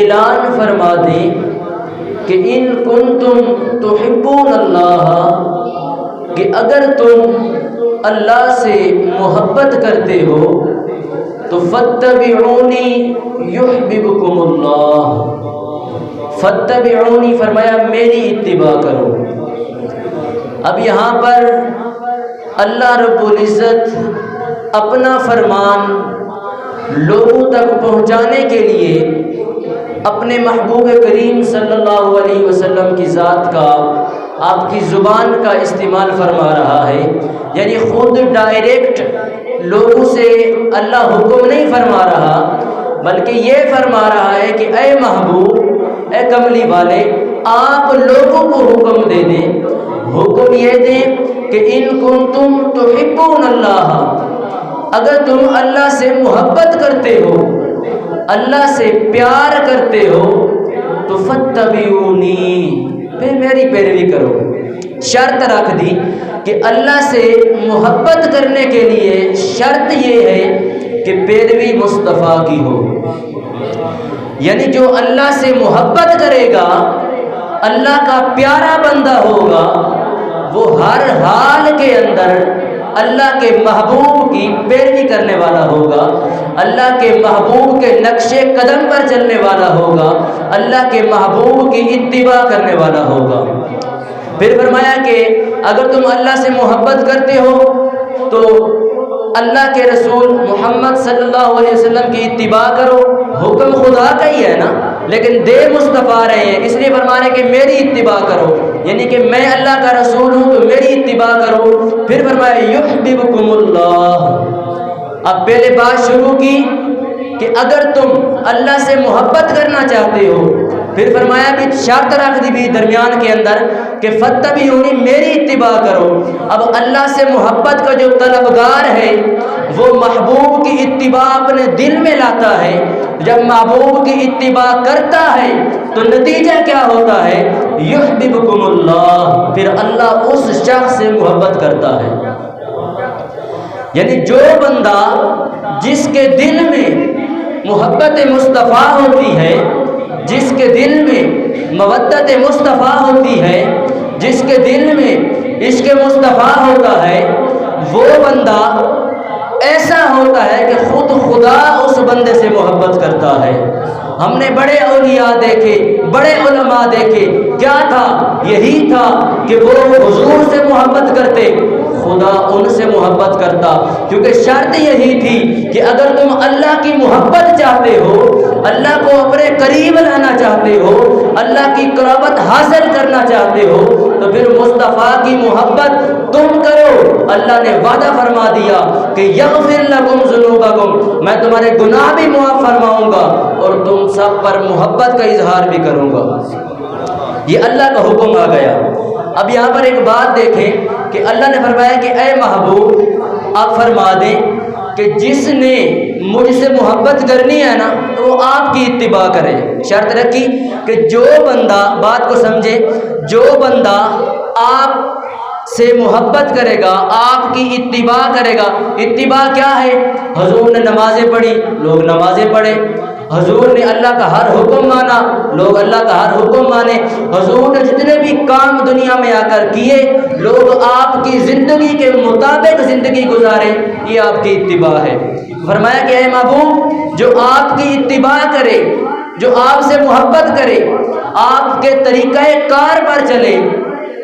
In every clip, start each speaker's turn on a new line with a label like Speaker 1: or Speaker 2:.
Speaker 1: اعلان فرما دیں کہ ان کنتم تحبون اللہ، کہ اگر تم اللہ سے محبت کرتے ہو تو فاتبعونی یحببکم اللہ، فاتبعونی فرمایا میری اتباع کرو۔ اب یہاں پر اللہ رب العزت اپنا فرمان لوگوں تک پہنچانے کے لیے اپنے محبوب کریم صلی اللہ علیہ وسلم کی ذات کا، آپ کی زبان کا استعمال فرما رہا ہے، یعنی خود ڈائریکٹ لوگوں سے اللہ حکم نہیں فرما رہا، بلکہ یہ فرما رہا ہے کہ اے محبوب، اے کملی والے، آپ لوگوں کو حکم دے دیں، حکم یہ دیں کہ ان کنتم تحبون اللہ، اگر تم اللہ سے محبت کرتے ہو، اللہ سے پیار کرتے ہو تو فاتبعونی، پھر میری پیروی کرو۔ شرط رکھ دی کہ اللہ سے محبت کرنے کے لیے شرط یہ ہے کہ پیروی مصطفیٰ کی ہو، یعنی جو اللہ سے محبت کرے گا، اللہ کا پیارا بندہ ہوگا، وہ ہر حال کے اندر اللہ کے محبوب کی پیروی کرنے والا ہوگا، اللہ کے محبوب کے نقش قدم پر چلنے والا ہوگا، اللہ کے محبوب کی اتباع کرنے والا ہوگا۔ پھر فرمایا کہ اگر تم اللہ سے محبت کرتے ہو تو اللہ کے رسول محمد صلی اللہ علیہ وسلم کی اتباع کرو، حکم خدا کا ہی ہے نا، لیکن دے مصطفیٰ رہے ہیں، اس لیے فرما رہے ہیں کہ میری اتباع کرو، یعنی کہ میں اللہ کا رسول ہوں تو میری اتباع کرو۔ پھر فرمایا یحببکم اللہ، اب پہلے بات شروع کی کہ اگر تم اللہ سے محبت کرنا چاہتے ہو، پھر فرمایا بھی شرط رکھ دی بھی درمیان کے اندر کہ فاتبعونی، میری اتباع کرو۔ اب اللہ سے محبت کا جو طلبگار ہے وہ محبوب کی اتباع اپنے دل میں لاتا ہے، جب محبوب کی اتباع کرتا ہے تو نتیجہ کیا ہوتا ہے؟ یحببکم اللہ، پھر اللہ اس شخص سے محبت کرتا ہے۔ یعنی جو بندہ جس کے دل میں محبت مصطفیٰ ہوتی ہے، جس کے دل میں مودت مصطفیٰ ہوتی ہے، جس کے دل میں عشق مصطفیٰ ہوتا ہے، وہ بندہ ایسا ہوتا ہے کہ خود خدا اس بندے سے محبت کرتا ہے۔ ہم نے بڑے اولیاء دیکھے، بڑے علماء دیکھے، کیا تھا؟ یہی تھا کہ وہ حضور سے محبت کرتے، خدا ان سے محبت کرتا، کیونکہ شرط یہی تھی کہ اگر تم اللہ کی محبت چاہتے ہو، اللہ کو اپنے قریب لانا چاہتے ہو، اللہ کی قربت حاصل کرنا چاہتے ہو، تو پھر مصطفیٰ کی محبت تم کرو۔ اللہ نے وعدہ فرما دیا کہ یغفر لکم ذنوبکم، میں تمہارے گناہ بھی معاف فرماؤں گا اور تم سب پر محبت کا اظہار بھی کروں گا۔ یہ اللہ کا حکم آ گیا۔ اب یہاں پر ایک بات دیکھیں کہ اللہ نے فرمایا کہ اے محبوب، آپ فرما دیں کہ جس نے مجھ سے محبت کرنی ہے نا تو وہ آپ کی اتباع کرے۔ شرط رکھی کہ جو بندہ، بات کو سمجھے، جو بندہ آپ سے محبت کرے گا، آپ کی اتباع کرے گا۔ اتباع کیا ہے؟ حضور نے نمازیں پڑھی، لوگ نمازیں پڑھے، حضور نے اللہ کا ہر حکم مانا، لوگ اللہ کا ہر حکم مانے، حضور نے جتنے بھی کام دنیا میں آ کر کیے، لوگ آپ کی زندگی کے مطابق زندگی گزارے، یہ آپ کی اتباع ہے۔ فرمایا کہ اے محبوب، جو آپ کی اتباع کرے، جو آپ سے محبت کرے، آپ کے طریقہ کار پر چلے،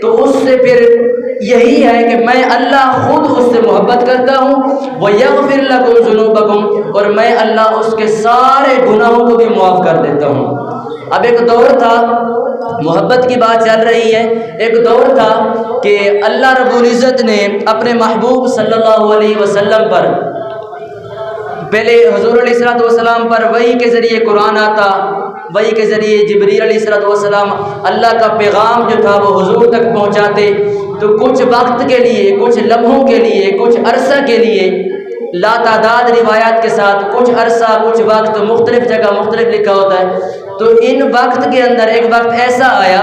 Speaker 1: تو اس سے پھر یہی ہے کہ میں اللہ خود اس سے محبت کرتا ہوں، وَيَغْفِرْ لَكُمْ ذُنُوبَكُمْ، اور میں اللہ اس کے سارے گناہوں کو بھی معاف کر دیتا ہوں۔ اب ایک دور تھا، محبت کی بات چل رہی ہے، ایک دور تھا کہ اللہ رب العزت نے اپنے محبوب صلی اللہ علیہ وسلم پر، پہلے حضور علیہ السلام پر وحی کے ذریعے قرآن آتا، وحی کے ذریعے جبریل علیہ السلام اللہ کا پیغام جو تھا وہ حضور تک پہنچاتے، تو کچھ وقت کے لیے، کچھ لمحوں کے لیے، کچھ عرصہ کے لیے، لا تعداد روایات کے ساتھ کچھ عرصہ، کچھ وقت، مختلف جگہ مختلف لکھا ہوتا ہے، تو ان وقت کے اندر ایک وقت ایسا آیا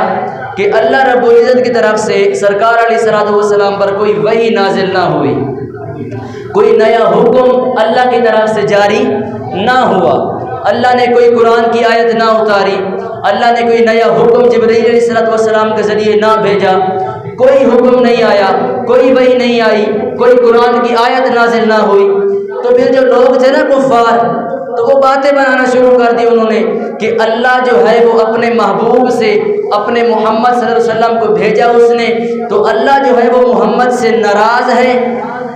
Speaker 1: کہ اللہ رب العزت کی طرف سے سرکار علیہ السلام پر کوئی وحی نازل نہ ہوئی، کوئی نیا حکم اللہ کی طرف سے جاری نہ ہوا۔ اللہ نے کوئی قرآن کی آیت نہ اتاری، اللہ نے کوئی نیا حکم جبرائیل علیہ السلام کے ذریعے نہ بھیجا، کوئی حکم نہیں آیا، کوئی وحی نہیں آئی، کوئی قرآن کی آیت نازل نہ ہوئی، تو پھر جو لوگ تھے نا کفار، تو وہ باتیں بنانا شروع کر دی انہوں نے کہ اللہ جو ہے وہ اپنے محبوب سے، اپنے محمد صلی اللہ علیہ وسلم کو بھیجا اس نے، تو اللہ جو ہے وہ محمد سے ناراض ہے،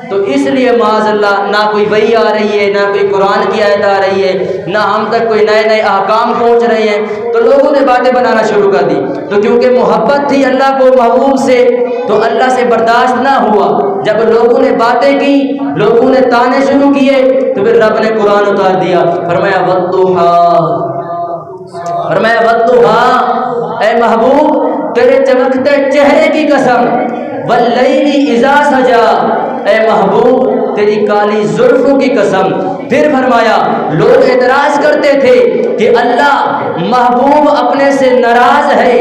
Speaker 1: تو اس لیے معاذ اللہ نہ کوئی وحی آ رہی ہے، نہ کوئی قرآن کی آیت آ رہی ہے، نہ ہم تک کوئی نئے نئے احکام پہنچ رہے ہیں، تو لوگوں نے باتیں بنانا شروع کر دی۔ تو کیونکہ محبت تھی اللہ کو محبوب سے، تو اللہ سے برداشت نہ ہوا، جب لوگوں نے باتیں کی، لوگوں نے تانے شروع کیے، تو پھر رب نے قرآن اتار دیا، فرمایا والضحیٰ، فرمایا والضحیٰ، اے محبوب تیرے چمکتے چہرے کی قسم، واللیل اذا سجا، اے محبوب تیری کالی زلفوں کی قسم۔ پھر فرمایا لوگ اعتراض کرتے تھے کہ اللہ محبوب اپنے سے ناراض ہے،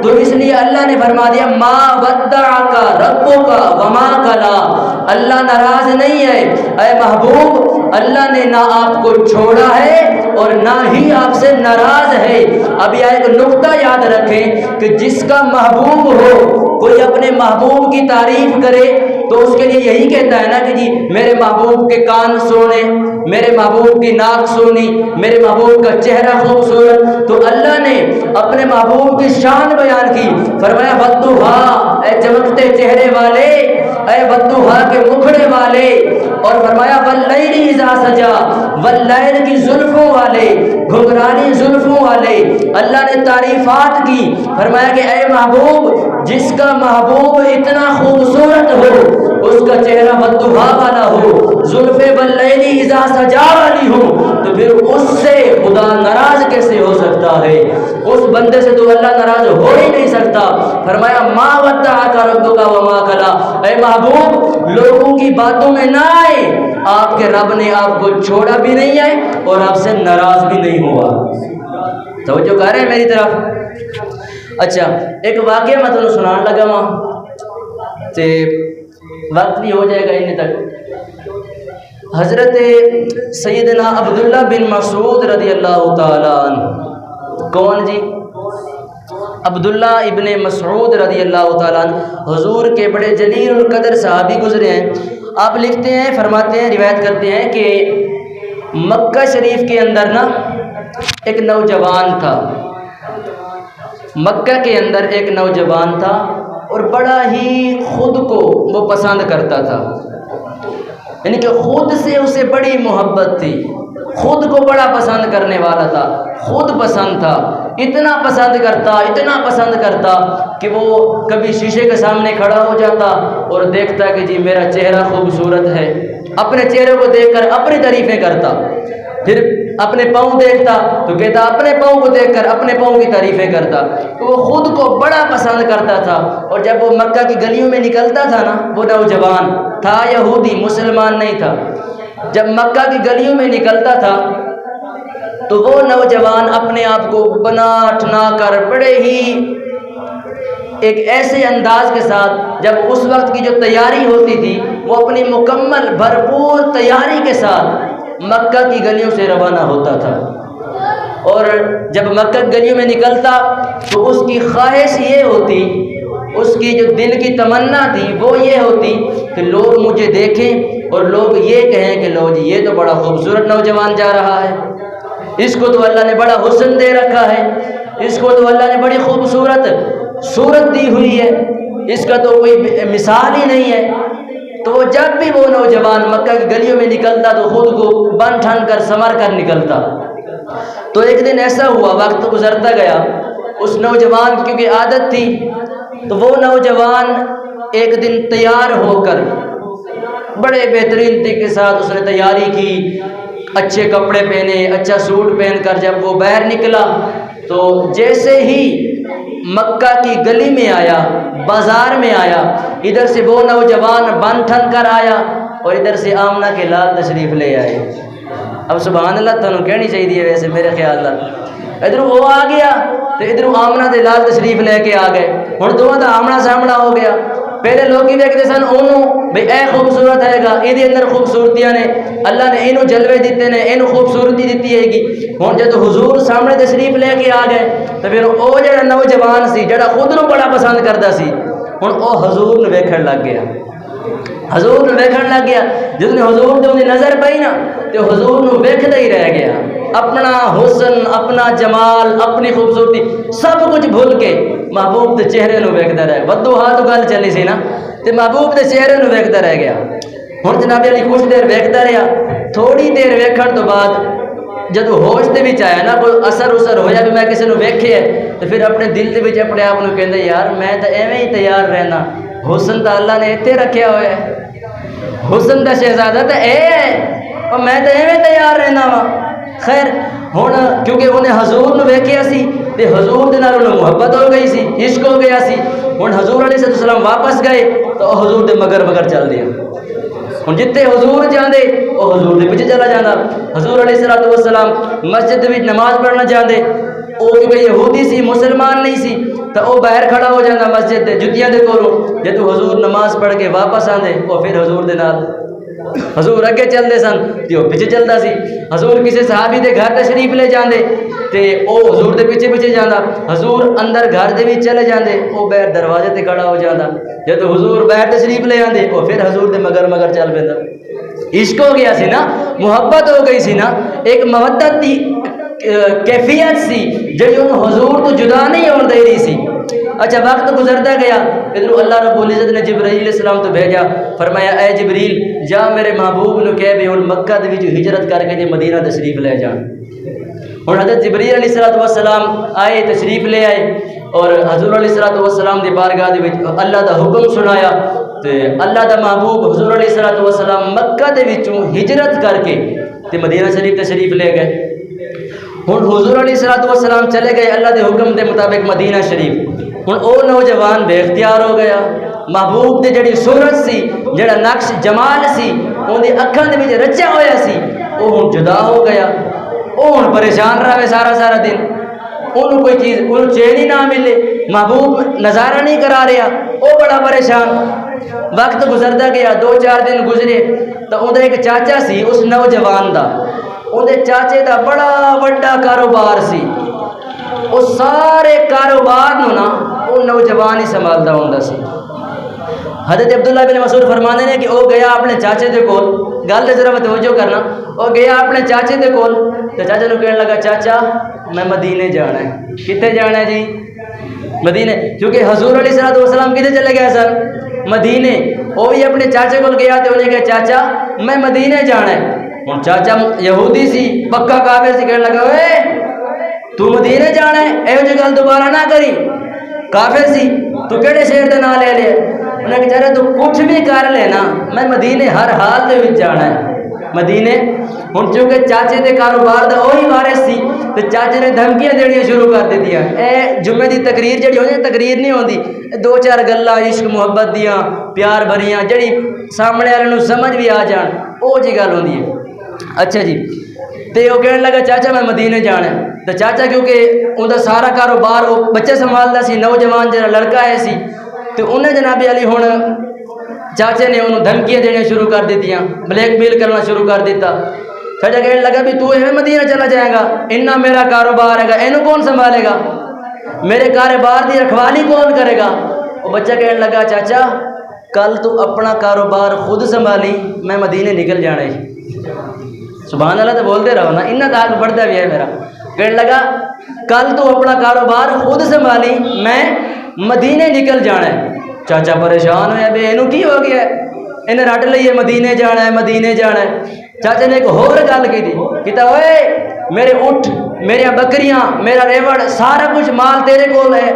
Speaker 1: تو اس لیے اللہ نے فرما دیا ما ودعک ربک وما قلی، اللہ ناراض نہیں ہے اے محبوب، اللہ نے نہ آپ کو چھوڑا ہے اور نہ ہی آپ سے ناراض ہے۔ اب یہ ایک نقطہ یاد رکھیں کہ جس کا محبوب ہو، کوئی اپنے محبوب کی تعریف کرے تو اس کے لیے یہی کہتا ہے نا کہ جی میرے محبوب کے کان سونے، میرے محبوب کی ناک سونی، میرے محبوب کا چہرہ خوبصورت۔ تو اللہ نے اپنے محبوب کی شان بیان کی، فرمایا والضحیٰ، اے چمکتے چہرے والے، اے والضحیٰ کے مکھڑے والے، اور فرمایا واللیل اذا سجا، واللیل کی زلفوں والے، گھنگرانی زلفوں والے۔ اللہ نے تعریفات کی، فرمایا کہ اے محبوب جس کا محبوب اتنا خوبصورت ہو، اس کا چہرہ والضحیٰ والا ہو، زلفیں واللیل اذا سجا والی ہو، تو پھر اس سے خدا ناراض کیسے ہو سکتا ہے؟ اس بندے سے تو اللہ ناراض ہو ہی نہیں سکتا۔ فرمایا ما ودعک ربک وما قلی، اے محبوب لوگوں کی باتوں میں نہ آئے، آپ کے رب نے آپ کو چھوڑا بھی نہیں ہے اور آپ سے ناراض بھی نہیں ہوا۔ توجہ کر رہے ہیں میری طرف؟ اچھا ایک واقعہ میں تمہیں سنان لگا وہاں تے وقت بھی ہو جائے گا انہیں تک۔ حضرت سیدنا عبداللہ بن مسعود رضی اللہ تعالیٰ عنہ، کون جی؟ عبداللہ ابن مسعود رضی اللہ تعالیٰ عنہ حضور کے بڑے جلیل القدر صحابی گزرے ہیں۔ آپ لکھتے ہیں، فرماتے ہیں، روایت کرتے ہیں کہ مکہ شریف کے اندر نا ایک نوجوان تھا، مکہ کے اندر ایک نوجوان تھا اور بڑا ہی خود کو وہ پسند کرتا تھا، یعنی کہ خود سے اسے بڑی محبت تھی، خود کو بڑا پسند کرنے والا تھا، خود پسند تھا، اتنا پسند کرتا کہ وہ کبھی شیشے کے سامنے کھڑا ہو جاتا اور دیکھتا کہ جی میرا چہرہ خوبصورت ہے، اپنے چہرے کو دیکھ کر اپنی تعریفیں کرتا، پھر اپنے پاؤں دیکھتا تو کہتا اپنے پاؤں کو دیکھ کر اپنے پاؤں کی تعریفیں کرتا، تو وہ خود کو بڑا پسند کرتا تھا۔ اور جب وہ مکہ کی گلیوں میں نکلتا تھا نا، وہ نوجوان تھا یہودی، مسلمان نہیں تھا، جب مکہ کی گلیوں میں نکلتا تھا تو وہ نوجوان اپنے آپ کو بنا ٹھنا کر بڑے ہی ایک ایسے انداز کے ساتھ، جب اس وقت کی جو تیاری ہوتی تھی وہ اپنی مکمل بھرپور تیاری کے ساتھ مکہ کی گلیوں سے روانہ ہوتا تھا، اور جب مکہ کی گلیوں میں نکلتا تو اس کی خواہش یہ ہوتی، اس کی جو دل کی تمنا تھی وہ یہ ہوتی کہ لوگ مجھے دیکھیں اور لوگ یہ کہیں کہ لو جی یہ تو بڑا خوبصورت نوجوان جا رہا ہے، اس کو تو اللہ نے بڑا حسن دے رکھا ہے، اس کو تو اللہ نے بڑی خوبصورت صورت دی ہوئی ہے، اس کا تو کوئی مثال ہی نہیں ہے۔ تو وہ جب بھی وہ نوجوان مکہ کی گلیوں میں نکلتا تو خود کو بن ٹھن کر سنور کر نکلتا۔ تو ایک دن ایسا ہوا، وقت گزرتا گیا، اس نوجوان کیونکہ عادت تھی، تو وہ نوجوان ایک دن تیار ہو کر بڑے بہترین طریقے کے ساتھ اس نے تیاری کی، اچھے کپڑے پہنے، اچھا سوٹ پہن کر جب وہ باہر نکلا تو جیسے ہی مکہ کی گلی میں آیا، بازار میں آیا، ادھر سے وہ نوجوان بن ٹھن کر آیا اور ادھر سے آمنہ کے لال تشریف لے آئے۔ اب سبحان اللہ تنوں کہنی چاہیے ویسے میرے خیال میں، ادھر وہ آ گیا تو ادھر آمنہ دے لال تشریف لے کے آ گئے، ہن دونوں دا آمنا سامنا ہو گیا۔ پہلے لوگ ہی دیکھتے سن انہوں بھئی اے خوبصورت ہے گا، یہ اندر خوبصورتیاں نے، اللہ نے انہوں جلوے دیتے نے، انہوں خوبصورتی دیتی ہے گی۔ ہوں جب حضور سامنے تشریف لے کے آ گئے تو پھر وہ جڑا نوجوان سی جڑا خود نو بڑا پسند کرتا سی، ہوں وہ حضور نو ویکھن لگ گیا، حضور نو ویکھن لگ گیا۔ جس نے حضور تے نظر پئی نا تو حضور نو ویکھدا ہی رہ گیا، اپنا حسن، اپنا جمال، اپنی خوبصورتی سب کچھ بھول کے محبوب دے چہرے نو ویکھدا رہ، ودو ہاتھ گل چلی سی نا تے محبوب دے چہرے نو ویکھدا رہ گیا۔ ہن جناب علی کچھ دیر ویکھدا رہیا، تھوڑی دیر ویکھن تو بعد جدو ہوش دے وچ آیا نا، کوئی اثر ہویا بھی میں کسی نو ویکھے تو پھر اپنے دل دے وچ اپنے آپ نو کہندا یار میں تے ایویں ہی تیار رہنا، حسن تا اللہ نے ایتھے رکھیا ہوا ہے، حسن دا شہزادہ تے اے ہے اور میں تے ایویں تیار رہنا وا۔ خیر ہن کیونکہ انہیں حضور نو ویکھیا سی تے حضور دے نال انہوں محبت ہو گئی سی، عشق ہو گیا سی۔ ہن حضور علیہ السلام واپس گئے تو حضور دے مگر چل دیا، ہن جتنے حضور جاندے وہ حضور دے پیچھے چلا جاندہ۔ حضور علیہ السلام مسجد وچ نماز پڑھنا چاہتے، وہ کیونکہ یہودی سی، مسلمان نہیں سی، تو وہ باہر کھڑا ہو جاندہ مسجد دے جتیاں دے کولوں۔ جدو حضور نماز پڑھ کے واپس آندے وہ پھر حضور دے نال، حضور اگے چلتے سن تے وہ پیچھے چلتا سی۔ حضور کسی صحابی دے گھر تشریف لے جاندے تے او حضور دے پیچھے جاندہ، حضور اندر گھر دے وچ چلے جاندے، او باہر دروازے تے کھڑا ہو جاندہ۔ جب حضور باہر تشریف لے آندے وہ پھر حضور دے مگر چل پیندا۔ عشق ہو گیا سی نا، محبت ہو گئی سی نا، ایک مودت دی کیفیت سی جڑی انہوں حضور تو جدا نہیں ہون دے رہی سی۔ اچھا وقت گزرتا گیا، ادھر اللہ رب العزت نے جبرائیل علیہ السلام تو بھیجا، فرمایا اے جبریل جا میرے محبوب نو کہہ بھی ہن مکہ دے وچ ہجرت کر کے مدینہ تشریف لے جان۔ ہن حضرت جبرائیل علیہ السلام آئے، تشریف لے آئے اور حضور علیہ السلام دی بارگاہ دے وچ اللہ دا حکم سنایا تے اللہ دا محبوب حضور علیہ السلام مکہ دے وچوں ہجرت کر کے تے مدینہ شریف تشریف لے گئے۔ ہن حضور علیہ السلام چلے گئے اللہ دے حکم دے مطابق مدینہ شریف۔ ہن او نوجوان بے اختیار ہو گیا، محبوب دے جڑی صورت سی، جڑا نقش جمال سی، اون دی اکھاں دے وچ رچیا ہویا سی، او ہن جدا ہو گیا۔ او ہن پریشان رہے سارا دن، انہوں کوئی چیز انہوں چین ہی نہ ملے، محبوب نظارہ نہیں کرا رہا، او بڑا پریشان۔ وقت گزرتا گیا، 2-4 دن گزرے تو اندر ایک چاچا سی اس نوجوان دا، اندر چاچے دا بڑا وڈا کاروبار سی، اس سارے کاروبار نو نا وہ نوجوان ہی سنبھالتا ہوندا سی۔ حضرت عبداللہ بن مسعود فرمانے نے کہ وہ گیا اپنے چاچے دے کول، گل تے ذرا توجہ کرنا، وہ گیا اپنے چاچے دے کول تو چاچے نو کہنے لگا چاچا میں مدینے جانا ہے۔ کتے جانا ہے جی؟ مدینے، کیونکہ حضور علیہ السلام کدھر چلے گئے سر؟ مدینے۔ وہ بھی اپنے چاچے کول گیا تو انہیں کہا چاچا میں مدینے جانا ہے۔ ہن چاچا یہودی سی، پکا کافر سی، کہنے لگا اے تو مدینے جانا ہے، ایو جی گل دوبارہ نہ کری، کافر سی، تو کہڑے شہر دے نام لے لے؟ انہیں کہا چاچا تو کچھ بھی کر لینا، میں مدینے ہر حال دے وچ جانا ہے مدینے۔ ہن چونکہ چاچے دے کاروبار دا وہی وارث سی تے چاچے نے دھمکیاں دینیاں شروع کر دتیاں، اے جمعے دی تقریر جڑی ہوندی تقریر نہیں ہوندی، 2-4 گلاں عشق محبت دیاں پیار بھریاں جڑی سامنے والے نوں سمجھ بھی آ جان، او جی گل ہوندی ہے۔ اچھا جی، تے وہ کہنے لگا چاچا میں مدینے جانا ہے۔ تو چاچا کیونکہ انہوں سارا کاروبار وہ بچے سنبھالتا سی، نوجوان جڑا لڑکا ہے سی، تو انہیں جناب علی ہن چاچے نے انہوں دھمکیاں دینے شروع کر دیتیاں، بلیک میل کرنا شروع کر دیتا۔ چاچا کہنے لگا بھی تو ایویں مدینہ چلا جائے گا، انہاں میرا کاروبار ہے گا، اینوں کون سنبھالے گا، میرے کاروبار دی رکھوالی کون کرے گا؟ وہ بچہ کہنے لگا چاچا کل تو اپنا کاروبار خود سنبھالی، میں مدینے نکل جانا ہے۔ سبحان اللہ تو بولتے رہو نا، انہاں تاک پڑھتا بھی ہے میرا۔ کہنے لگا کل تو اپنا کاروبار خود سنبھالی، میں مدینے نکل جانا ہے۔ چاچا پریشان ہویا بے اینو کی ہو گیا ہے، انہیں رٹ لئیے مدینے جانا ہے مدینے جانا ہے۔ چاچا نے ایک اور گل کی تھی، کہتا اوے میرے اٹھ، میری بکریاں، میرا ریوڑ، سارا کچھ مال تیرے کول ہے،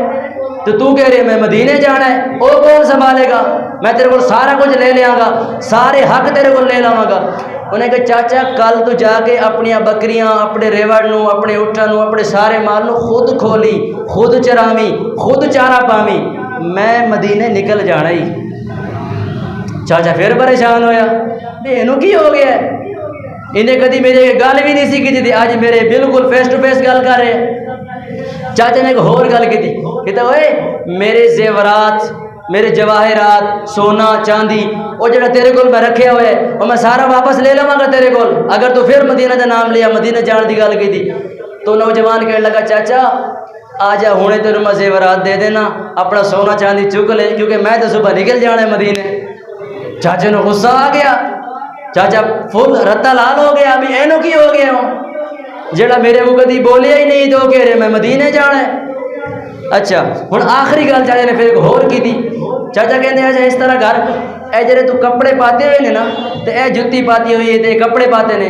Speaker 1: تو کہہ رہے میں مدینے جانا ہے، وہ کون سنبھالے گا؟ میں تیرے کو سارا کچھ لے لیا گا، سارے حق تیرے کو لے لاواں گا۔ انہیں کہا چاچا کل تو جا کے اپنی بکریاں، اپنے ریوڑ نو، اپنے اٹھاں نو، اپنے سارے مال نو خود کھولی، خود چراوی، خود چارہ پاوی، میں مدینے نکل جانا ہی۔ چاچا پھر پریشان ہویا بے اینو کی ہو گیا ہے، انہیں کدی میرے گل بھی نہیں سی کی تھی، آج میرے بالکل فیس ٹو فیس گل کر رہے۔ چاچا نے ایک اور گل کی تھی، کہتا اوے میرے زیورات، میرے جواہرات سونا چاندی وہ جڑا تیرے کول میں رکھیا ہوئے وہ میں سارا واپس لے لواں گا تیرے کول اگر تو پھر مدینہ دا نام لیا مدینہ جان دی گل کی تو نوجوان کہنے لگا چاچا آ جا ہونے تیرے میں زیورات دے دینا اپنا سونا چاندی چک لے کیونکہ میں تو صبح نکل جانا ہے مدینے چاچے نے غصہ آ گیا چاچا فل رتا لال ہو گیا ابھی اینو کی ہو گیا ہوں جڑا میرے کو کدی بولیا ہی نہیں تو کہہ رہے میں مدینے جانا ہے اچھا ہن آخری گل چاچا نے پھر ایک ہور کی دی چاچا کہندے اچھا اس طرح گھر اے جڑے تو کپڑے پاتے ہوئے نے نا تے اے جُتی پاتی ہوئی ہے تے کپڑے پاتے نے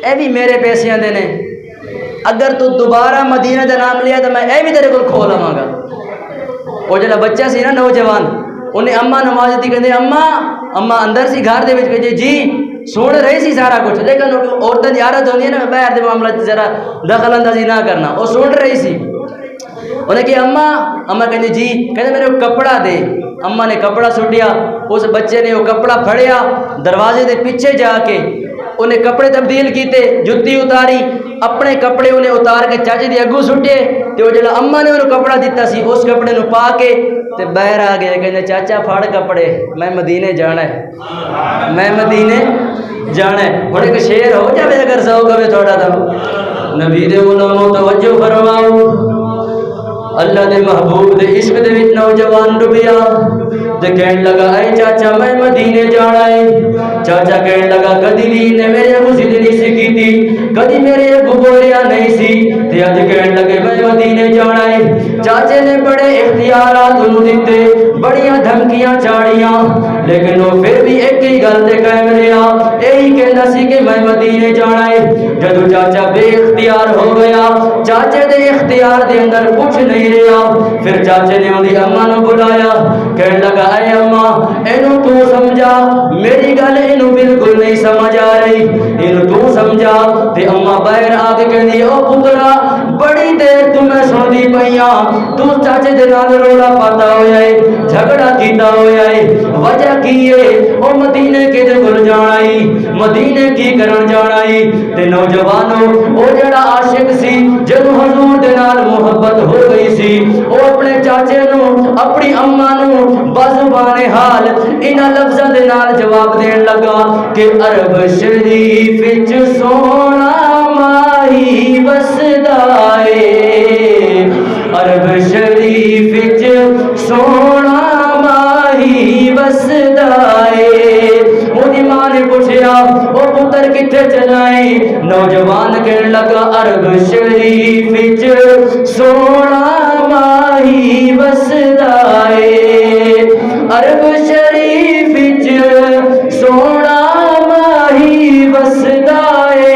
Speaker 1: اے بھی میرے پیسیاں دے نے اگر تو دوبارہ مدینہ دا نام لیا تو میں اے بھی تیرے کو کھول آواں گا وہ جڑا بچہ سی نا نوجوان انہیں اماں نماز دی کہندے اماں اندر سی گھر دے وچ کہندے جی سن رہی سی سارا کچھ لیکن عورتیں دی عادت ہوندی ہے نا باہر دے معاملات ذرا دخل اندازی نہ کرنا وہ سن رہی سی انہیں کہ اماں کہندے جی کہندے میرے کو کپڑا دے اماں نے کپڑا سٹیا اس بچے نے وہ کپڑا پھڑیا دروازے دے پیچھے جا کے انہیں کپڑے تبدیل کیتے جُتی اتاری اپنے کپڑے انہیں اتار کے چاچے دی اگو سٹے تے وہ جڑا اماں نے انہوں کپڑا دیتا سی اس کپڑے نو پا کے تے باہر آ گئے کہندے چاچا پھڑ کپڑے میں مدینے جانا ہے میں مدینے جانا ہے ہن ایک شعر ہو جاوے اگر ذوق ہوے تھوڑا دا نبی دے علماء توجہ فرماؤ اللہ دے محبوب دے عشق دے وچ نوجوان ڈبیا تے کہن لگا اے چاچا میں مدینے جانا ہے چاچا کہن لگا کدی بھی نے میرے کو ضد نہیں سی کیتی کدی میرے کو بولیا نہیں سی تے اج کہن لگے میں مدینے جانا ہے چاچے نے بڑے اختیارات انہوں دیتے بڑیاں دھمکیاں چاڑیاں لیکن وہ پھر بھی ایک ہی گل تے قائم رہا یہی کہندا سی کہ میں مدینے جانا ہے جدوں چاچا بے اختیار ہو گیا چاچے دے اختیار دے اندر کچھ نہیں رہا پھر چاچے نے اندی اماں نو بلایا کہنے لگا اے اماں اینو تو سمجھا میری گل اینو بالکل نہیں سمجھ آ رہی اینو تو سمجھا تے اماں باہر آ کے کہندی او پترا بڑی دیر تو میں سندی پیاں تو چاچے دے نال رولا پاتا ہویا ہے جھگڑا کیتا ہویا ہے وجہ کی ہے او مدینے کدے کول جانا ہے مدینے کی کرن جانا ہے تے نوجوانو او جڑا عاشق سی جدوں حضور دے نال محبت ہو گئی سی وہ اپنے چاچے نو اپنی اماں نو بازوان حال انہاں لفظاں دے نال جواب دین لگا کہ عرب شریف وچ سونا ماہی وسدا اے عرب شریف وچ سونا ماہی وسدا اے اونی ماں نے پوچھیا او پتر کتھے چلا ہے نوجوان کہن لگا عرب شریف وچ سونا ماہی وسدا اے عرب شریف وچ سونا ماہی وسدا اے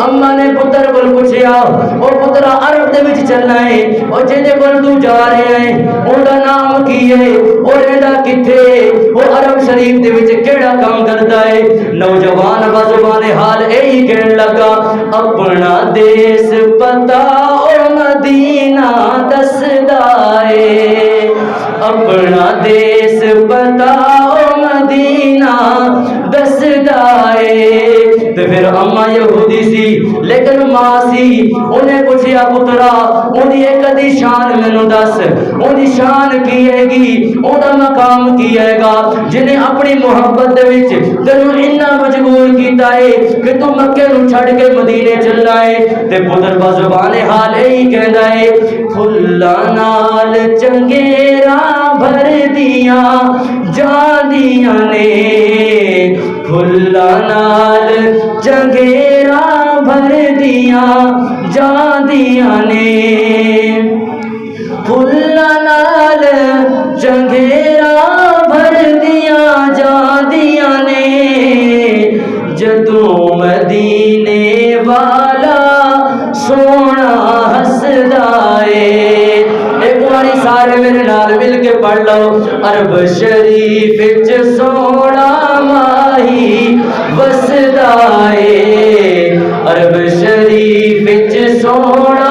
Speaker 1: اماں نے پتر کول پوچھیا او پترا عرب دے وچ چلنا ہے او جے کول تو جا رہا ہے اوندا نام کی ہے او رہندا کتھے او عرب شریف دے وچ کیڑا کام کردا ہے نوجوان بازوان حال یہی کہن لگا اپنا دیس پتا او مدینہ دسدا اے اپنا دیس پتا او مدینہ دسدا اے تے پھر اماں یہودی سی لیکن ماں سی انہیں پوچھیا پترا اونی ایک دی شان مینوں دس اونی شان کی ہے گی اوندا مقام کی ہے گا جنہیں اپنی محبت دے وچ تینوں اتنا مجبور کیتا ہے کہ تو مکے نو چھڈ کے مدینے چلنا ہے تے پتر بزبان حال یہی کہندا ہے پھلاں نال چنگیراں بھر دیاں جاندیاں نے پھلاں نال چنگیراں بھر دیاں جاندیاں نے پھلاں نال چنگیراں بھر دیاں جاندیاں نے جدوں مدینے والا سونا ہسدا اے ایک باری سارے میرے نال مل کے پڑھ لو عرب شریف وچ سونا ماہی وسدا اے عرب شریف وچ سونا